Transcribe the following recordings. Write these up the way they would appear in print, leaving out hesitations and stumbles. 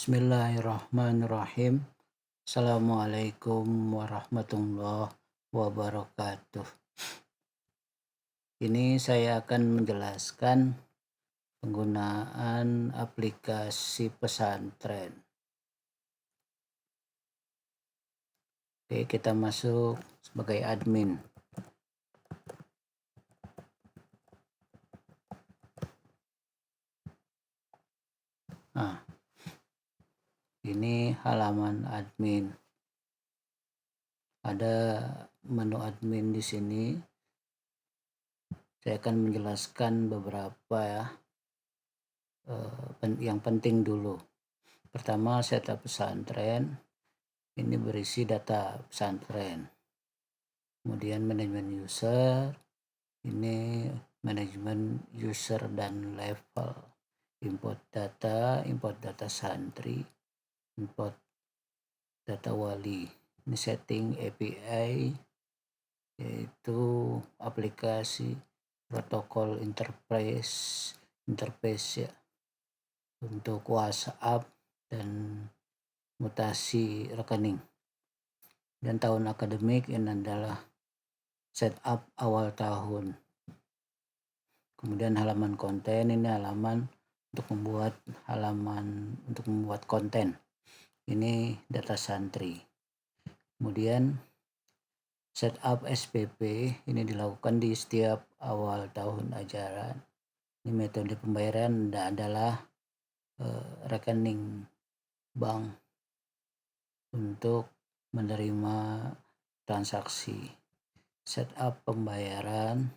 Bismillahirrahmanirrahim. Assalamualaikum warahmatullahi wabarakatuh. Ini saya akan menjelaskan penggunaan aplikasi pesantren. Oke, kita masuk sebagai admin. Nah, ini halaman admin. Ada menu admin di sini. Saya akan menjelaskan beberapa yang penting dulu. Pertama, setup pesantren. Ini berisi data pesantren. Kemudian manajemen user. Ini manajemen user dan level. Import data santri, import data wali. Ini setting API, yaitu aplikasi protokol interface ya, untuk WhatsApp dan mutasi rekening. Dan tahun akademik ini adalah setup awal tahun. Kemudian halaman konten, ini halaman untuk membuat konten. Ini data santri. Kemudian setup SPP ini dilakukan di setiap awal tahun ajaran. Ini metode pembayaran adalah rekening bank untuk menerima transaksi. Setup pembayaran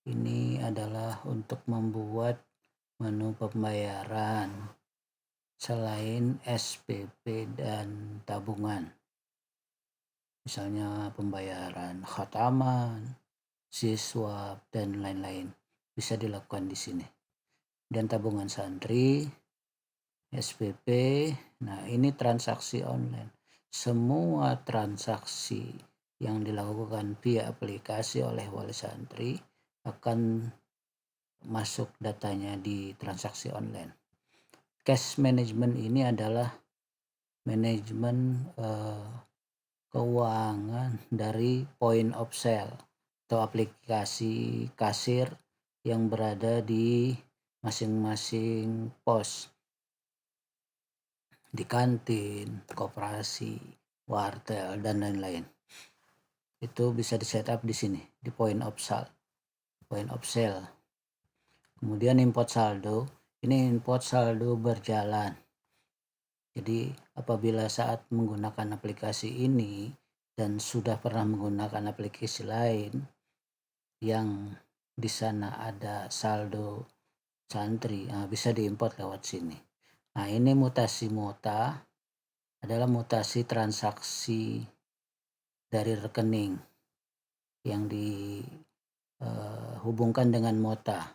ini adalah untuk membuat menu pembayaran selain SPP dan tabungan. Misalnya pembayaran khataman, siswa, dan lain-lain bisa dilakukan di sini. Dan tabungan santri, SPP, nah ini transaksi online. Semua transaksi yang dilakukan via aplikasi oleh wali santri akan masuk datanya di transaksi online. Cash management ini adalah manajemen keuangan dari point of sale atau aplikasi kasir yang berada di masing-masing pos, di kantin, koperasi, wartel, dan lain-lain. Itu bisa di setup di sini di point of sale. Kemudian import saldo, ini import saldo berjalan. Jadi apabila saat menggunakan aplikasi ini dan sudah pernah menggunakan aplikasi lain yang di sana ada saldo santri, bisa diimport lewat sini. Nah, ini mutasi mota adalah mutasi transaksi dari rekening yang dihubungkan dengan mota.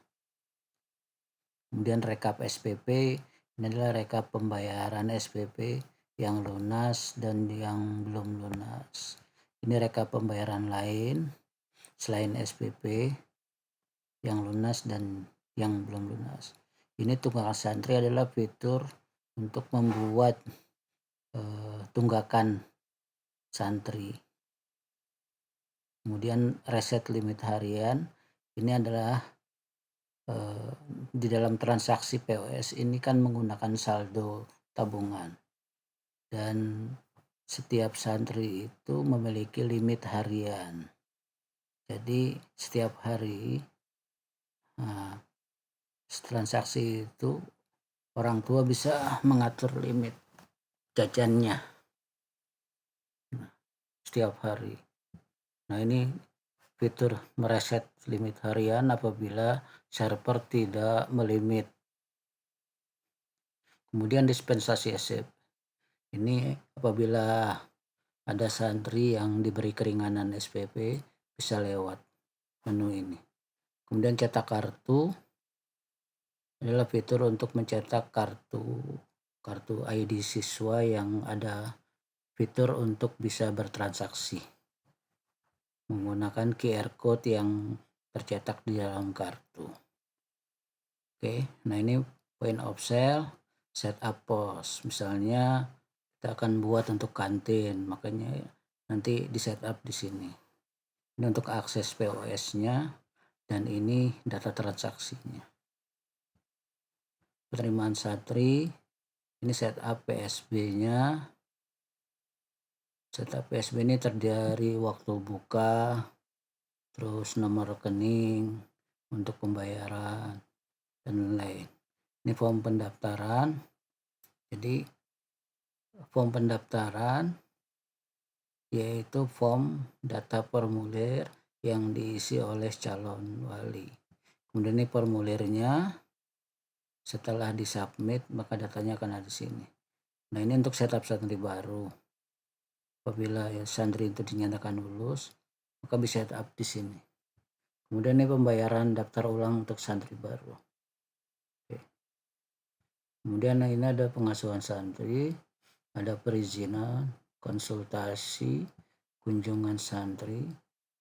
Kemudian rekap SPP, ini adalah rekap pembayaran SPP yang lunas dan yang belum lunas. Ini rekap pembayaran lain selain SPP yang lunas dan yang belum lunas. Ini tunggakan santri adalah fitur untuk membuat tunggakan santri. Kemudian reset limit harian, ini adalah di dalam transaksi POS ini kan menggunakan saldo tabungan, dan setiap santri itu memiliki limit harian. Jadi setiap hari transaksi itu orang tua bisa mengatur limit jajannya setiap hari. Nah, ini fitur mereset limit harian apabila server tidak melimit. Kemudian dispensasi SPP. Ini apabila ada santri yang diberi keringanan SPP bisa lewat menu ini. Kemudian cetak kartu adalah fitur untuk mencetak kartu ID siswa yang ada fitur untuk bisa bertransaksi menggunakan QR code yang tercetak di dalam kartu. Oke, nah ini point of sale. setup pos. Misalnya kita akan buat untuk kantin, makanya nanti di setup di sini. Ini untuk akses POS-nya dan ini data transaksinya. Penerimaan santri, ini setup PSB-nya. Setup PSB ini terdiri dari waktu buka, terus nomor rekening untuk pembayaran dan lain-lain. Ini form pendaftaran. Jadi form pendaftaran yaitu form data formulir yang diisi oleh calon wali. Kemudian ini formulirnya, setelah disubmit maka datanya akan ada di sini. Nah, ini untuk setup santri baru. Apabila santri itu dinyatakan lulus, maka bisa setup di sini. Kemudian ini pembayaran daftar ulang untuk santri baru. Oke. Kemudian ini ada pengasuhan santri, ada perizinan, konsultasi, kunjungan santri,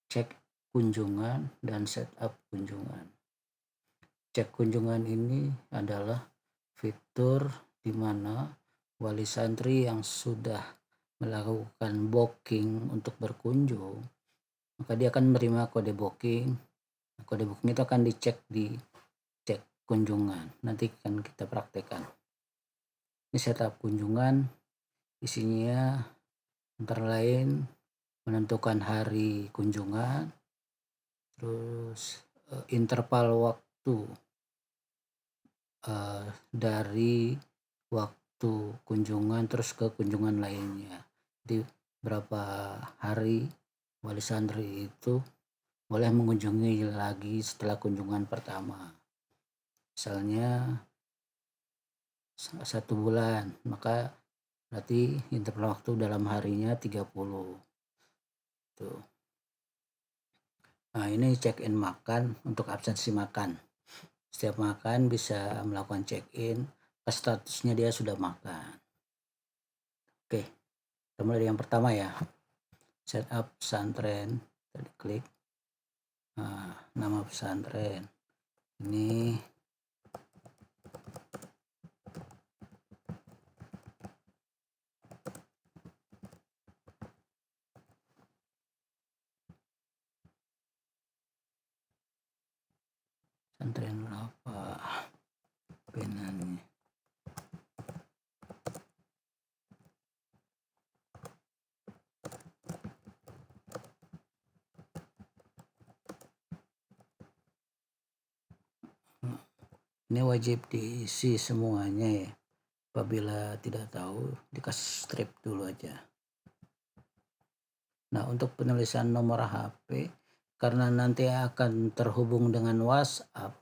cek kunjungan, dan setup kunjungan. Cek kunjungan ini adalah fitur di mana wali santri yang sudah melakukan booking untuk berkunjung, maka dia akan menerima kode booking. Kode booking itu akan dicek di cek kunjungan. Nanti akan kita praktekkan. Ini setup kunjungan, isinya antara lain menentukan hari kunjungan, terus interval waktu dari waktu kunjungan terus ke kunjungan lainnya. Jadi berapa hari wali santri itu boleh mengunjungi lagi setelah kunjungan pertama. Misalnya 1 bulan, maka berarti interval waktu dalam harinya 30. Tuh. Nah, ini check in makan untuk absensi makan. Setiap makan bisa melakukan check in, statusnya dia sudah makan. Oke, kita mulai dari yang pertama ya. Setup pesantren, tadi klik. Nah, nama pesantren. Ini pesantren apa? Penannya. Ini wajib diisi semuanya ya. Apabila tidak tahu, dikasih strip dulu aja. Nah, untuk penulisan nomor HP, karena nanti akan terhubung dengan WhatsApp,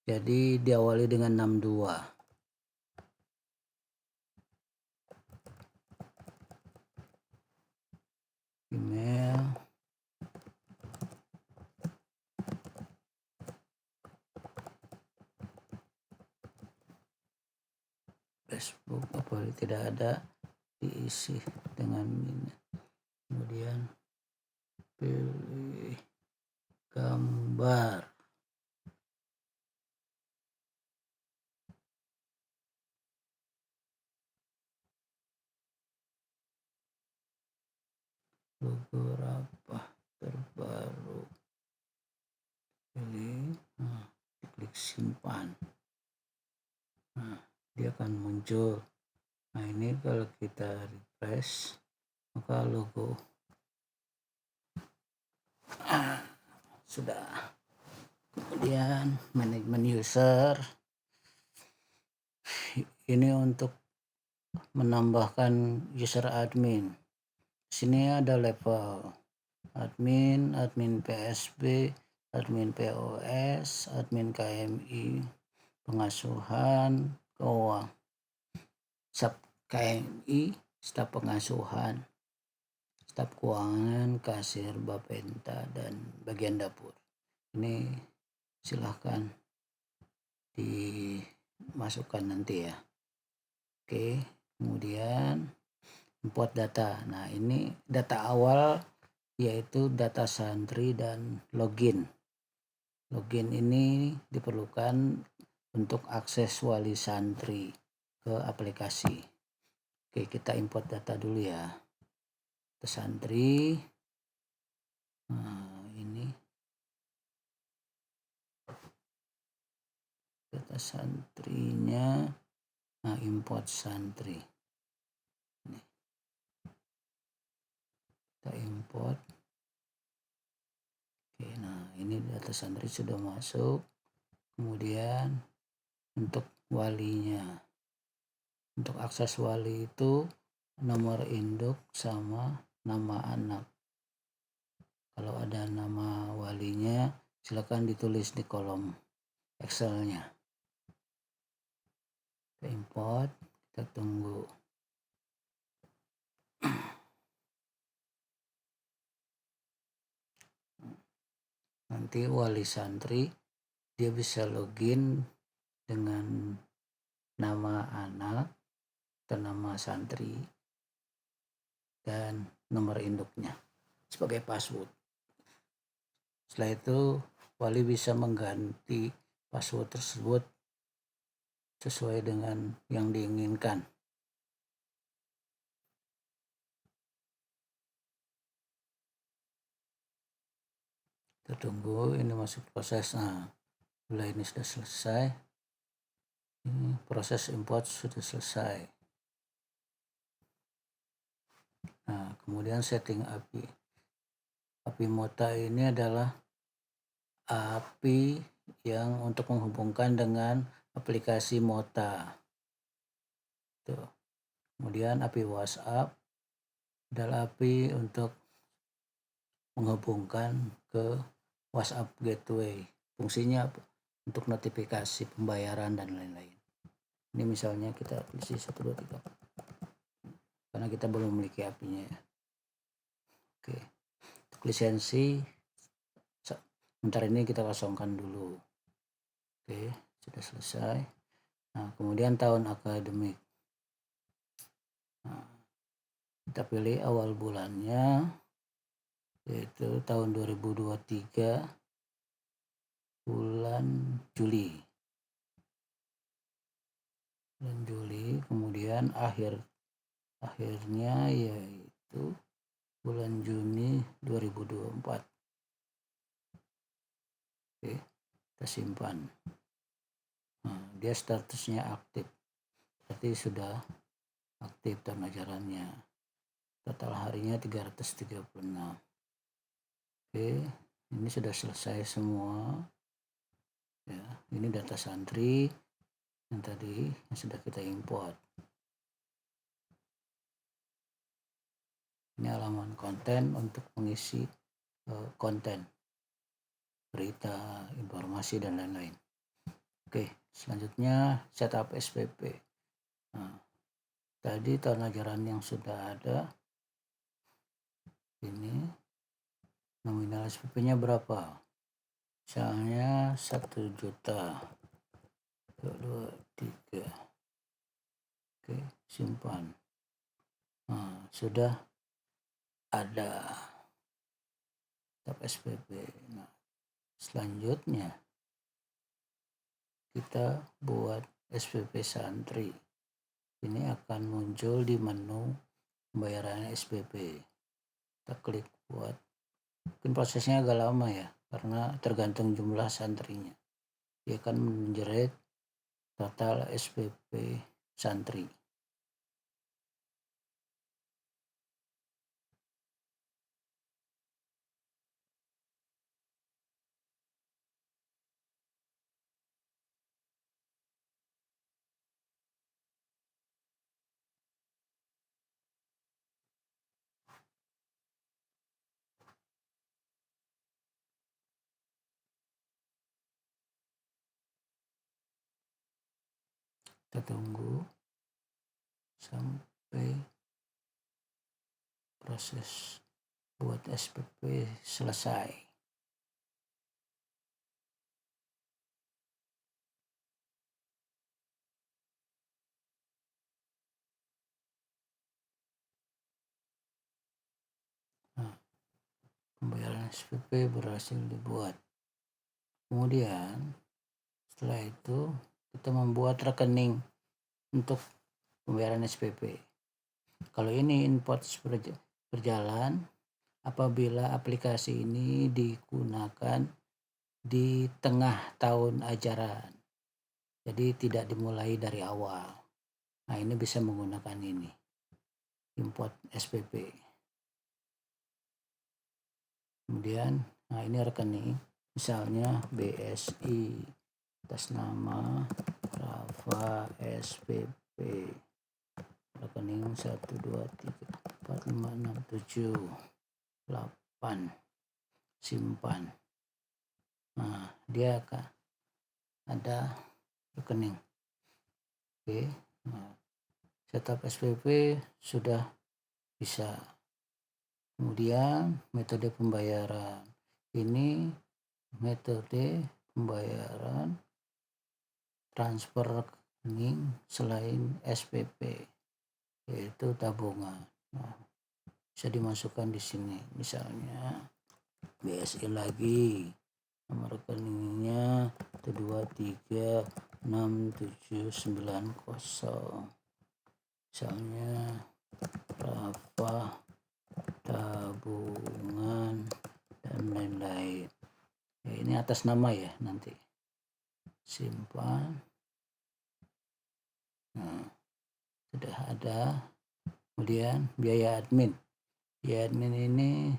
jadi diawali dengan 62. Email, Facebook, apabila tidak ada, diisi dengan ini. Kemudian pilih gambar. Beberapa terbaru. Pilih, klik simpan. Nah, dia akan muncul. Nah, ini kalau kita refresh, maka logo sudah. Kemudian manajemen user, ini untuk menambahkan user admin. Sini ada level admin, admin PSB, admin POS, admin KMI, pengasuhan, keuangan, staf KMI, staf pengasuhan, staf keuangan, kasir, bapenta, dan bagian dapur. Ini silahkan dimasukkan nanti ya. Oke, kemudian import data. Nah, ini data awal yaitu data santri dan login. Login ini diperlukan untuk akses wali santri ke ke aplikasi. Oke, kita import data dulu ya. Data santri. Nah, ini data santrinya. Nah, import santri. Ini. Kita import. Oke, nah ini data santri sudah masuk. Kemudian untuk walinya. Untuk akses wali itu nomor induk sama nama anak. Kalau ada nama walinya, silakan ditulis di kolom Excel-nya. Kita import, kita tunggu. Nanti wali santri dia bisa login dengan nama anak atau nama santri dan nomor induknya sebagai password. Setelah itu wali bisa mengganti password tersebut sesuai dengan yang diinginkan. Kita tunggu ini masuk proses. Nah, bila ini sudah selesai, ini proses import sudah selesai. Nah, kemudian setting API. API Mota ini adalah API yang untuk menghubungkan dengan aplikasi Mota. Tuh. Kemudian API WhatsApp adalah API untuk menghubungkan ke WhatsApp Gateway. Fungsinya untuk notifikasi pembayaran dan lain-lain. Ini misalnya kita isi 1, 2, 3. Karena kita belum memiliki API-nya ya. Oke. Untuk lisensi sebentar ini kita kosongkan dulu. Oke, sudah selesai. Nah, kemudian tahun akademik. Nah, kita pilih awal bulannya, yaitu tahun 2023 bulan Juli. Bulan Juli, kemudian akhirnya yaitu bulan Juni 2024. Oke, kita simpan. Nah, dia statusnya aktif, berarti sudah aktif tahun ajarannya. Total harinya 336. Oke, ini sudah selesai semua ya. Ini data santri yang tadi yang sudah kita import. Ini halaman konten untuk mengisi konten, berita, informasi dan lain-lain. Oke, selanjutnya setup SPP. Nah, tadi tahun ajaran yang sudah ada, ini nominal SPP-nya berapa? Misalnya 1 juta. 2, 3. Oke, simpan. Nah, sudah ada setup SPP. Nah, selanjutnya kita buat SPP santri. Ini akan muncul di menu pembayaran SPP. Kita klik buat. Mungkin prosesnya agak lama ya, karena tergantung jumlah santrinya. Dia akan menjerit total SPP santri. Kita tunggu sampai proses buat SPP selesai. Nah, pembayaran SPP berhasil dibuat. Kemudian setelah itu kita membuat rekening untuk pembayaran SPP. Kalau ini import berjalan apabila aplikasi ini digunakan di tengah tahun ajaran. Jadi tidak dimulai dari awal. Nah, ini bisa menggunakan ini. Import SPP. Kemudian, nah ini rekening. Misalnya BSI atas nama Rafa SPP. Rekening 1, 2, 3, 4, 5, 6, 7, 8. Simpan. Nah, dia akan ada rekening. Oke. Nah, setup SPP sudah bisa. Kemudian metode pembayaran. Ini metode pembayaran transfer rekening selain SPP, yaitu tabungan. Nah, bisa dimasukkan di sini. Misalnya BSI lagi, nomor rekeningnya 1236790. Misalnya Rafa tabungan dan lain-lain. Ya, ini atas nama ya nanti. Simpan. Nah, sudah ada. Kemudian biaya admin. Biaya admin ini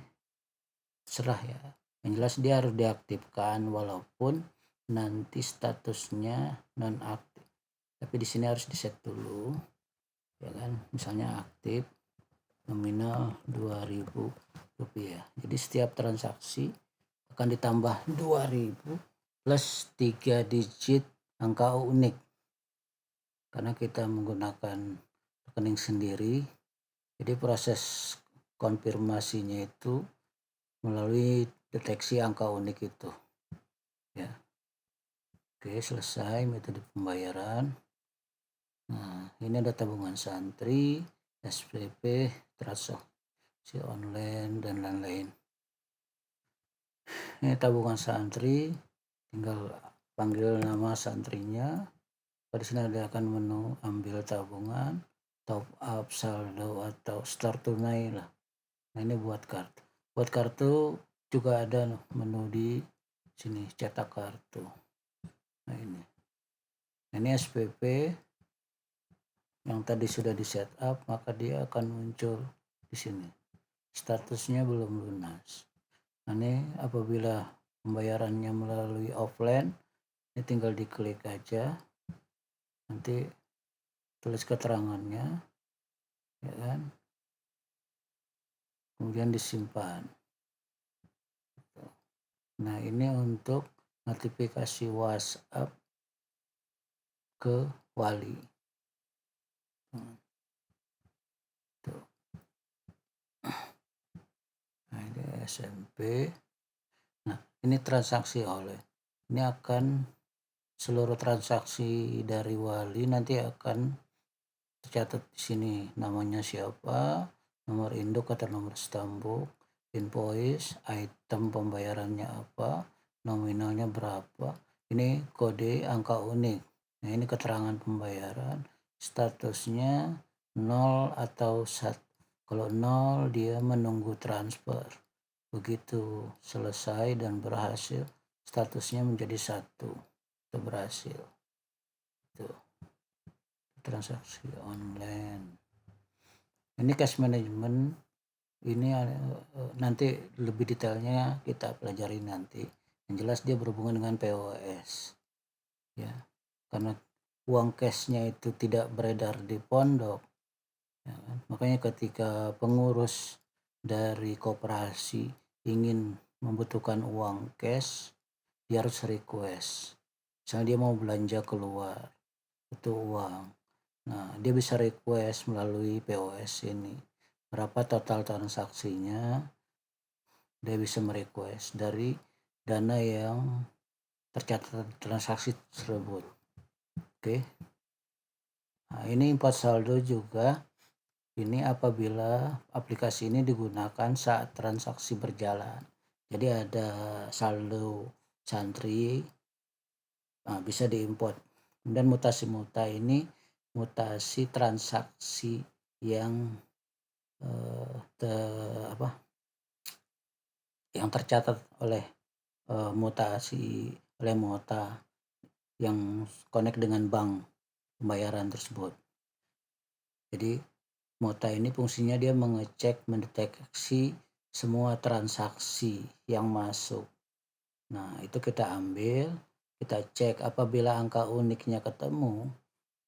serah ya. Yang jelas dia harus diaktifkan walaupun nanti statusnya non aktif. Tapi di sini harus diset dulu. Ya kan? Misalnya aktif. Nominal Rp2.000. Jadi setiap transaksi akan ditambah 2.000 plus 3 digit angka unik. Karena kita menggunakan rekening sendiri, jadi proses konfirmasinya itu melalui deteksi angka unik itu. Ya. Oke, selesai metode pembayaran. Nah, ini ada tabungan santri, SPP, transaksi online, dan lain-lain. Ini tabungan santri, tinggal panggil nama santrinya. Di sini ada akan menu ambil tabungan, top up, saldo, atau start tunai lah. Nah, ini buat kartu. Buat kartu juga ada menu di sini, cetak kartu. Nah, ini. Ini SPP yang tadi sudah di setup, maka dia akan muncul di sini. Statusnya belum lunas. Nah, ini apabila pembayarannya melalui offline, ini tinggal diklik aja. Nanti tulis keterangannya, ya kan? Kemudian disimpan. Nah, ini untuk notifikasi WhatsApp ke wali. Tuh. Nah, ini SMP. Nah, ini transaksi oleh. Ini akan seluruh transaksi dari wali nanti akan tercatat di sini. Namanya siapa, nomor induk atau nomor stambuk, invoice, item pembayarannya apa, nominalnya berapa. Ini kode angka unik. Nah, ini keterangan pembayaran, statusnya 0 atau 1. Kalau 0 dia menunggu transfer. Begitu selesai dan berhasil, statusnya menjadi 1. Itu berhasil. Itu transaksi online. Ini cash management. Ini nanti lebih detailnya kita pelajari nanti. Yang jelas dia berhubungan dengan POS. Ya, karena uang cashnya itu tidak beredar di pondok. Ya kan? Makanya ketika pengurus dari koperasi ingin membutuhkan uang cash, dia harus request. Misalnya dia mau belanja keluar, butuh uang. Nah, dia bisa request melalui POS ini. Berapa total transaksinya, dia bisa merequest dari dana yang tercatat transaksi tersebut. Oke. Nah, ini import saldo juga. Ini apabila aplikasi ini digunakan saat transaksi berjalan. Jadi ada saldo santri, nah, bisa diimport. Dan mutasi muta ini mutasi transaksi yang yang tercatat oleh mutasi oleh Mota yang connect dengan bank pembayaran tersebut. Jadi Mota ini fungsinya dia mengecek, mendeteksi semua transaksi yang masuk. Nah, itu kita ambil, kita cek apabila angka uniknya ketemu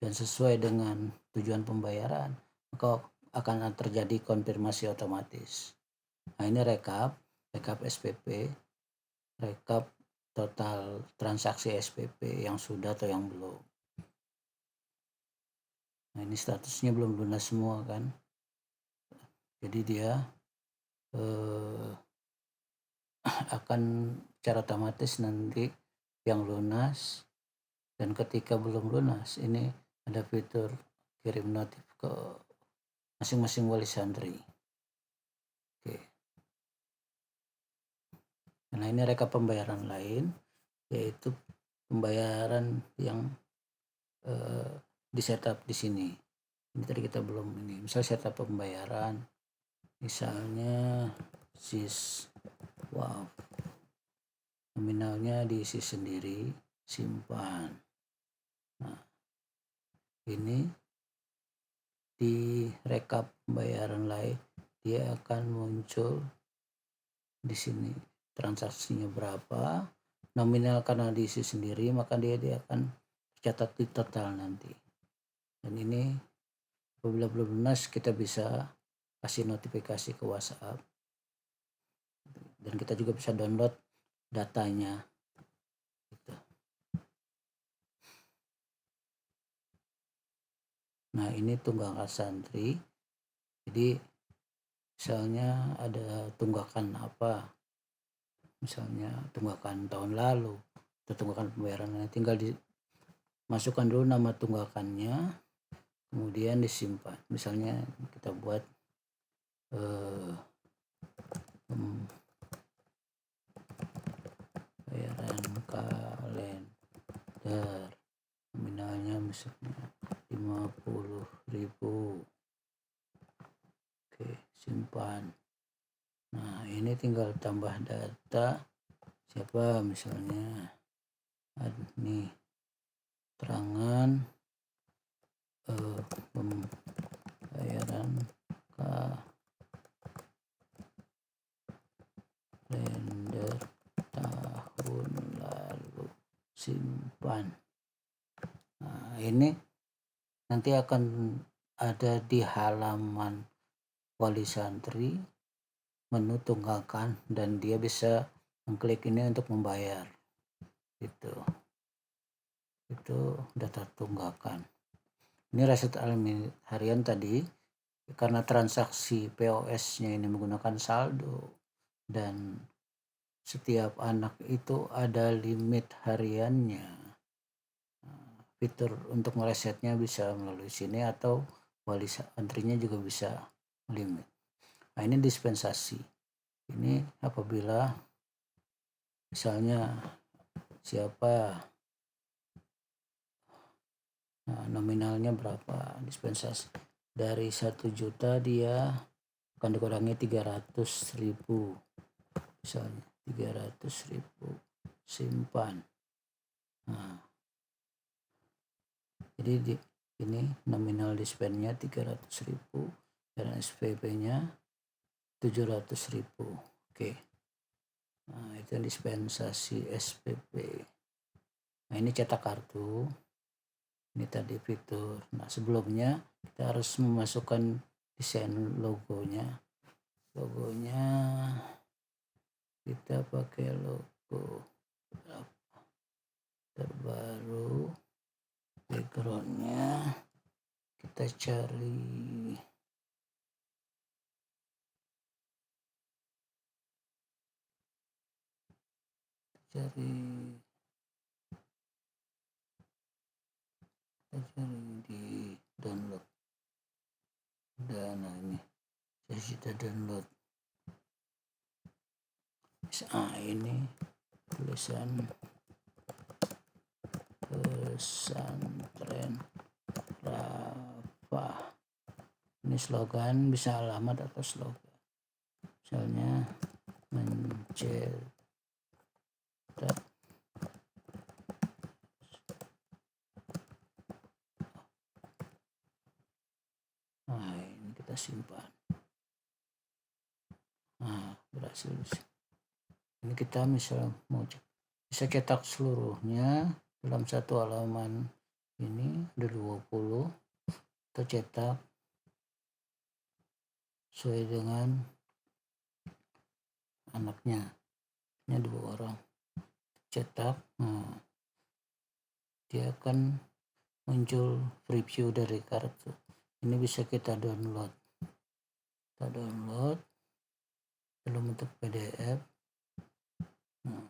dan sesuai dengan tujuan pembayaran, maka akan terjadi konfirmasi otomatis. Nah, ini rekap SPP, rekap total transaksi SPP yang sudah atau yang belum. Nah, ini statusnya belum lunas semua kan. Jadi dia akan secara otomatis nanti yang lunas, dan ketika belum lunas ini ada fitur kirim notif ke masing-masing wali santri. Oke. Nah, ini rekap pembayaran lain, yaitu pembayaran yang di setup di sini. Ini tadi kita belum ini. Misal setup pembayaran, misalnya wow, nominalnya diisi sendiri, simpan. Nah, ini di rekap pembayaran lain dia akan muncul di sini transaksinya berapa, nominal karena diisi sendiri maka dia akan tercatat di total nanti. Dan ini apabila belum lunas kita bisa kasih notifikasi ke WhatsApp, dan kita juga bisa download datanya gitu. Nah, ini tunggakan santri. Jadi misalnya ada tunggakan apa, misalnya tunggakan tahun lalu atau tunggakan pembayarannya, tinggal dimasukkan dulu nama tunggakannya, kemudian disimpan. Misalnya kita buat pembayaran kalender, nominalnya misalnya 50.000. Oke, simpan. Nah, ini tinggal tambah data siapa, misalnya nih terangan pembayaran kalender tahun lalu, simpan. Nah, ini nanti akan ada di halaman wali santri, menu tunggakan, dan dia bisa mengklik ini untuk membayar. Itu data tunggakan. Ini result alami harian tadi, karena transaksi POS-nya ini menggunakan saldo dan setiap anak itu ada limit hariannya. Fitur untuk meresetnya bisa melalui sini atau wali santrinya juga bisa limit. Nah, ini dispensasi. Ini apabila misalnya siapa nominalnya berapa, dispensasi dari 1 juta dia akan dikurangi 300.000, misalnya 300.000, simpan. Nah, jadi ini nominal dispennya 300.000 dan SPP-nya 700.000. Oke. Nah, itu dispensasi SPP. Nah, ini cetak kartu. Ini tadi fitur. Nah, sebelumnya kita harus memasukkan desain logonya. Kita pakai logo terbaru. Backgroundnya kita cari di download. Dan ini kita download. Ini tulisan pesantren Ini slogan, bisa alamat atau slogan. Misalnya mencetak. Nah, ini kita simpan. Nah, berhasil. Ini kita misalnya mau bisa cetak seluruhnya dalam satu halaman. Ini ada 20. Kita cetak sesuai dengan anaknya. Ini 2 orang. Cetak. Nah, dia akan muncul preview dari kartu. Ini bisa kita download. Kita download dalam bentuk PDF. Nah,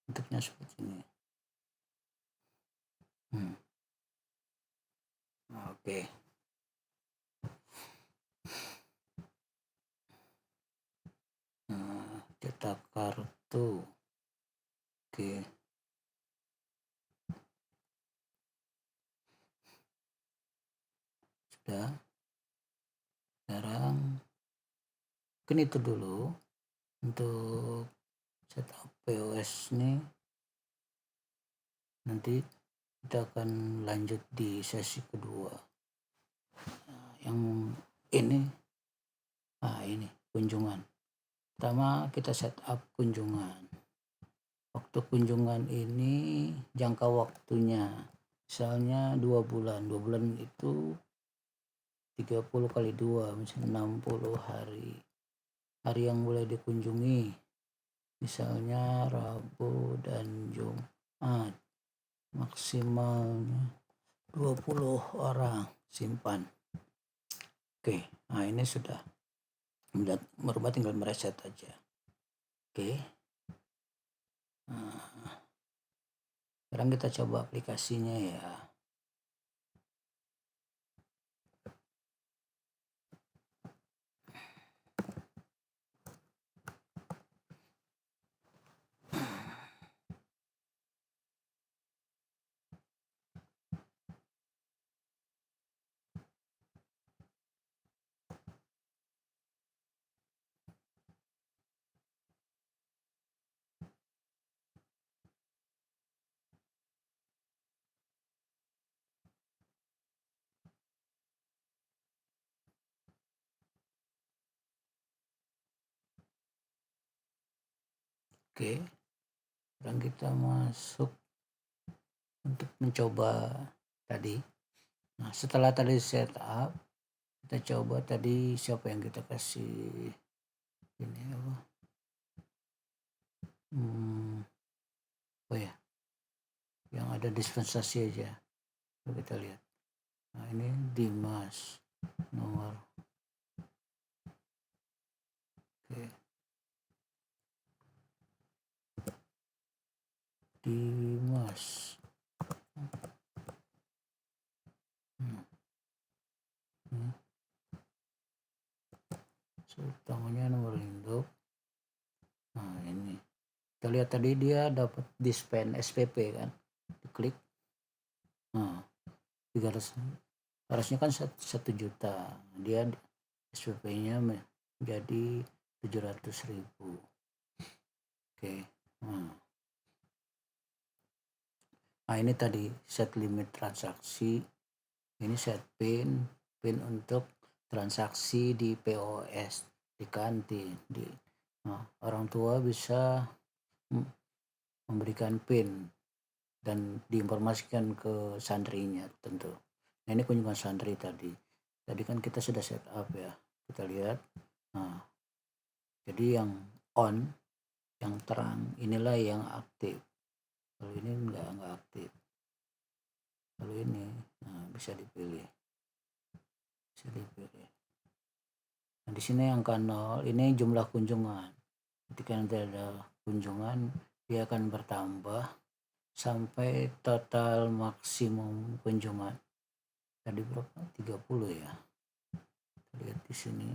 bentuknya seperti ini. Oke. Nah, cetak kartu. Oke. Sudah. Sekarang mungkin itu dulu untuk setup POS ini. Nanti kita akan lanjut di sesi kedua. Yang ini kunjungan. Pertama kita setup kunjungan. Waktu kunjungan ini jangka waktunya misalnya 2 bulan. 2 bulan itu 30 kali 2, misalnya 60 hari. Hari yang boleh dikunjungi misalnya Rabu dan Jumat. Maksimalnya 20 orang. Simpan. Oke, nah ini sudah. Merubah tinggal mereset aja. Oke. Nah, sekarang kita coba aplikasinya ya. Oke, sekarang kita masuk untuk mencoba tadi. Nah, setelah tadi setup, kita coba tadi siapa yang kita kasih ini apa? Oh ya, yang ada dispensasi aja. Coba kita lihat. Nah, ini Dimas nomor. Oke. Dimas. Utamanya nomor induk. Nah, ini kita lihat tadi dia dapat dispen SPP kan, diklik. Nah, 300, harusnya kan 1 juta, dia SPP-nya menjadi 700.000. Oke. Nah, ini tadi set limit transaksi. Ini set pin untuk transaksi di POS, di kantin. Orang tua bisa memberikan pin dan diinformasikan ke santrinya tentu. Nah, ini kunjungan santri tadi. Tadi kan kita sudah set up ya. Kita lihat. Nah, jadi yang on, yang terang, inilah yang aktif. Kalau ini enggak aktif. Kalau ini bisa dipilih. Nah, di sini angka 0, ini jumlah kunjungan. Ketika nanti ada kunjungan, dia akan bertambah sampai total maksimum kunjungan. Tadi berapa? 30 ya. Lihat di sini.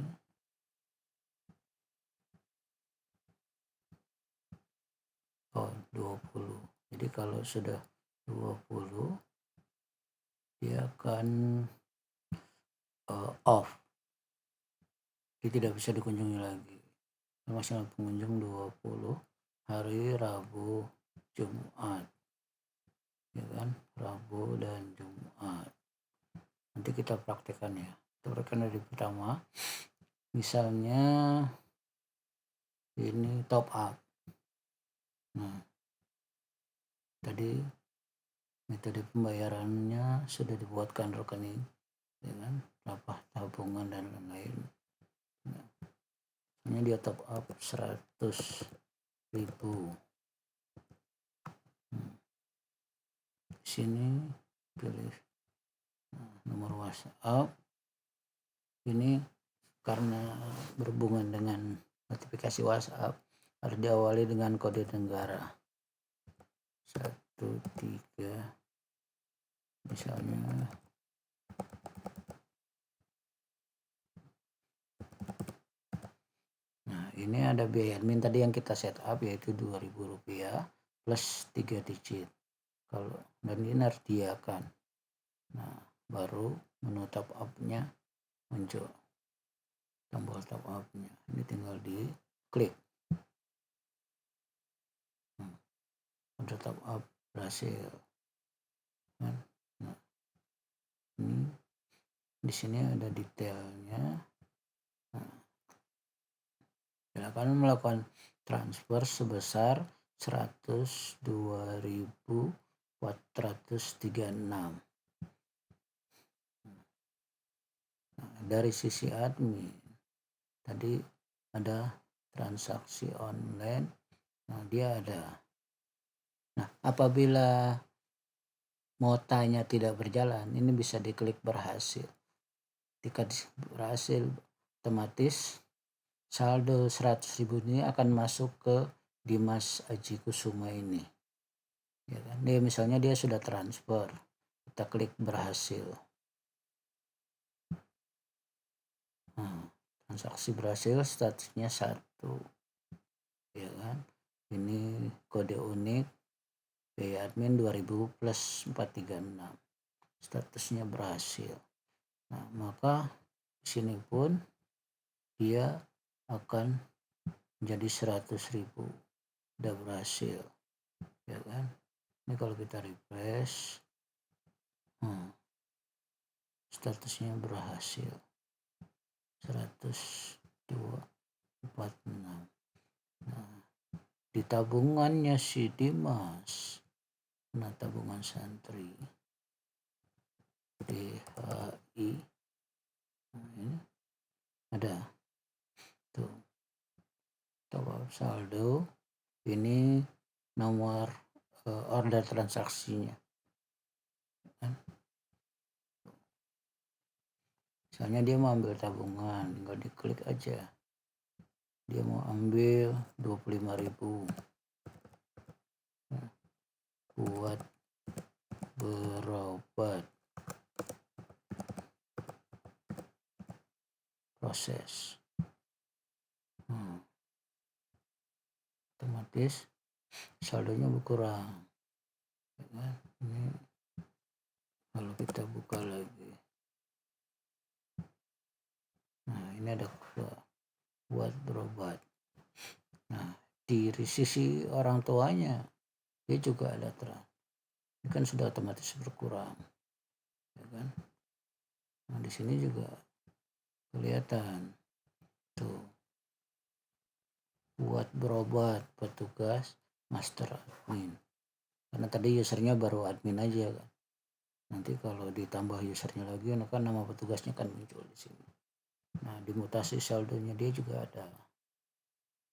Oh, 20. Jadi kalau sudah 20, dia akan off. dia tidak bisa dikunjungi lagi. Maksimal pengunjung 20 hari Rabu Jumat, ya kan, Rabu dan Jumat. Nanti kita praktekkan ya. Kita praktekkan dari pertama. Misalnya ini top up. Nah, tadi metode pembayarannya sudah dibuatkan rekening, ya kan, berapa tabungan dan lain-lain. Nah, ini dia top up 100.000. Sini pilih nomor WhatsApp. Ini karena berhubungan dengan notifikasi WhatsApp harus diawali dengan kode negara 13 misalnya. Nah, ini ada biaya admin tadi yang kita setup yaitu Rp2.000 plus 3 digit. Kalau dan ini harus diakan. Nah, baru menu top up-nya muncul, tombol top up-nya. Ini tinggal diklik. Udah top up berhasil. Nah, ini di sini ada detailnya. Nah, silakan melakukan transfer sebesar 102.436. Nah, dari sisi admin tadi ada transaksi online. Nah, dia ada. Nah, apabila motanya tidak berjalan, ini bisa diklik berhasil. Ketika berhasil, otomatis saldo 100.000 ini akan masuk ke Dimas Aji Kusuma ini, ya kan. Dia misalnya dia sudah transfer, kita klik berhasil. Nah, transaksi berhasil, statusnya 1, ya kan. Ini kode unik biaya admin 2.000 plus 436, statusnya berhasil. Nah, maka di sini pun dia akan menjadi 100.000, udah berhasil, ya kan. Ini kalau kita refresh, statusnya berhasil 102.46. Nah, di tabungannya si Dimas, nah tabungan santri DHI, nah, ini ada tuh top up saldo, ini nomor order transaksinya kan. Misalnya dia mau ambil tabungan, tinggal diklik aja. Dia mau ambil 25.000 buat berobat proses. Otomatis saldonya berkurang. Ini kalau kita buka lagi, nah ini ada buat berobat. Nah, di sisi orang tuanya dia juga ada ini kan sudah otomatis berkurang, ya kan. Nah, di sini juga kelihatan tuh buat berobat petugas master admin, karena tadi usernya baru admin aja kan. Nanti kalau ditambah usernya lagi, kan nama petugasnya kan muncul di sini. Nah, di mutasi saldonya dia juga ada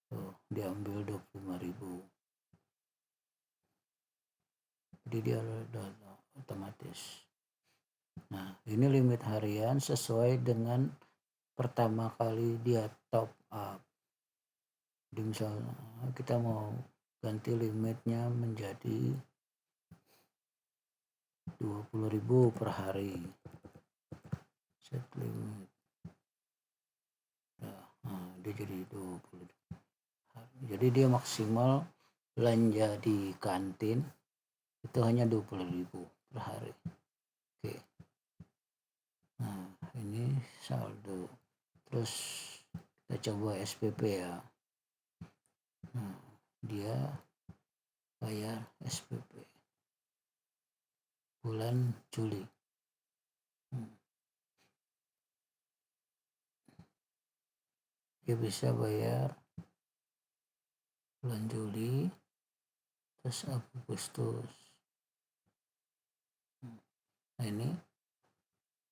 tuh, diambil 25.000, jadi dia udah otomatis. Nah, ini limit harian sesuai dengan pertama kali dia top up. Jadi misalnya kita mau ganti limitnya menjadi 20.000 per hari, set limit. Nah, dia jadi 20. Jadi dia maksimal belanja di kantin itu hanya 20.000 per hari. Oke. Nah, ini saldo. Terus Kita coba SPP ya. Nah, dia bayar SPP bulan Juli. Dia bisa bayar bulan Juli, terus Agustus. Nah ini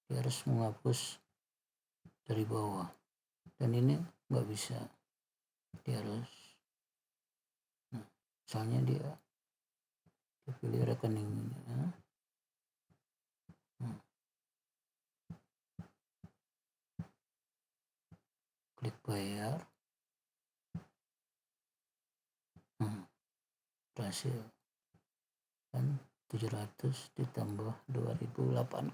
dia harus menghapus dari bawah, dan ini nggak bisa, dia harus, misalnya dia pilih rekeningnya, klik bayar, berhasil kan, 700 ditambah 2808.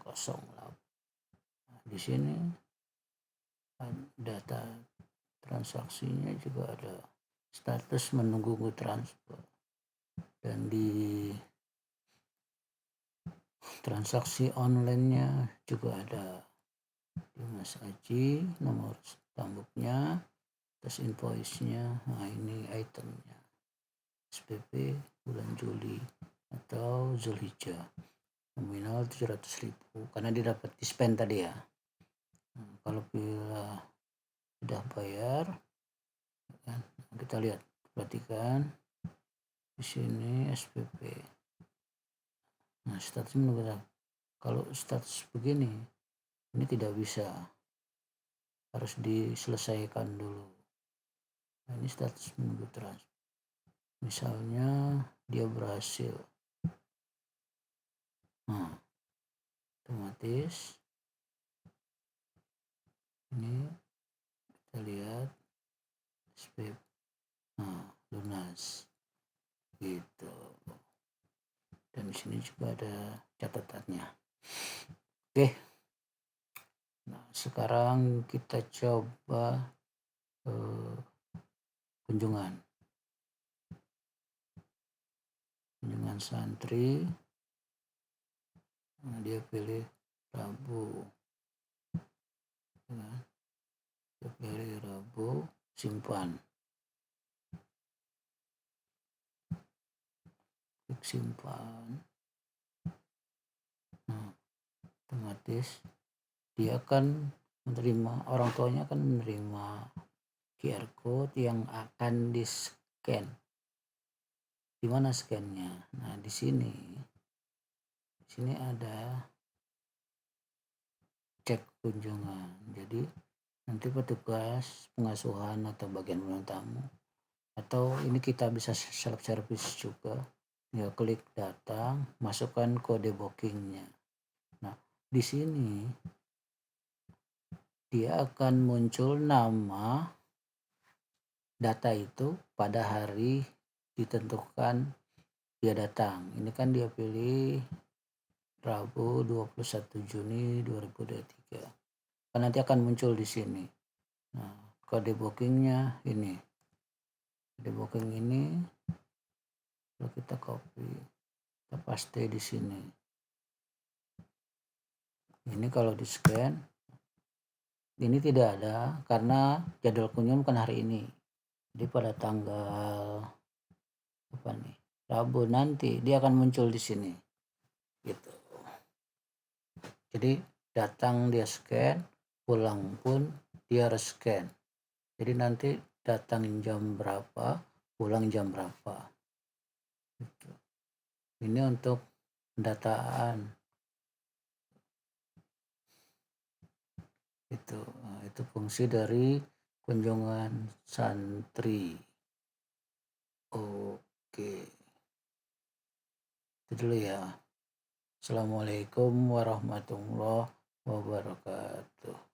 Nah, di sini data transaksinya juga ada status menunggu transfer, dan di transaksi online-nya juga ada di Mas Aji nomor tambuknya, terus invoice-nya. Nah ini itemnya SPP bulan Juli atau Zulhijjah, nominal 700.000 karena didapat dispen tadi ya. Nah, kalau bila sudah bayar kan, kita lihat, perhatikan di sini SPP. Nah status menunggu. Kalau status begini ini tidak bisa, harus diselesaikan dulu. Nah, ini status menunggu transfer. Misalnya dia berhasil, nah otomatis ini kita lihat SPP, nah lunas gitu. Dan di sini juga ada catatannya. Oke, nah sekarang kita coba kunjungan santri. Nah, dia pilih Rabu, nah, dia pilih Rabu, simpan, klik simpan. Nah, otomatis dia akan menerima, orang tuanya akan menerima QR code yang akan di scan. Di mana scannya? Nah di sini ada cek kunjungan. Jadi nanti petugas pengasuhan atau bagian ruang tamu, atau ini kita bisa self service juga, ya klik datang, masukkan kode bookingnya. Nah di sini dia akan muncul nama data itu pada hari ditentukan dia datang. Ini kan dia pilih Rabu 21 Juni 2023. Kan nanti akan muncul di sini. Nah, kode bookingnya ini. Kode booking ini kalau kita copy, kita paste di sini. Ini kalau di scan, ini tidak ada karena jadwal kunjungan kan hari ini. Jadi pada tanggal apa nih? Rabu nanti dia akan muncul di sini. Gitu. Jadi datang dia scan, pulang pun dia harus scan. Jadi nanti datang jam berapa, pulang jam berapa. Gitu. Ini untuk pendataan. Itu fungsi dari kunjungan santri. Oke. Itu dulu ya. Assalamualaikum warahmatullahi wabarakatuh.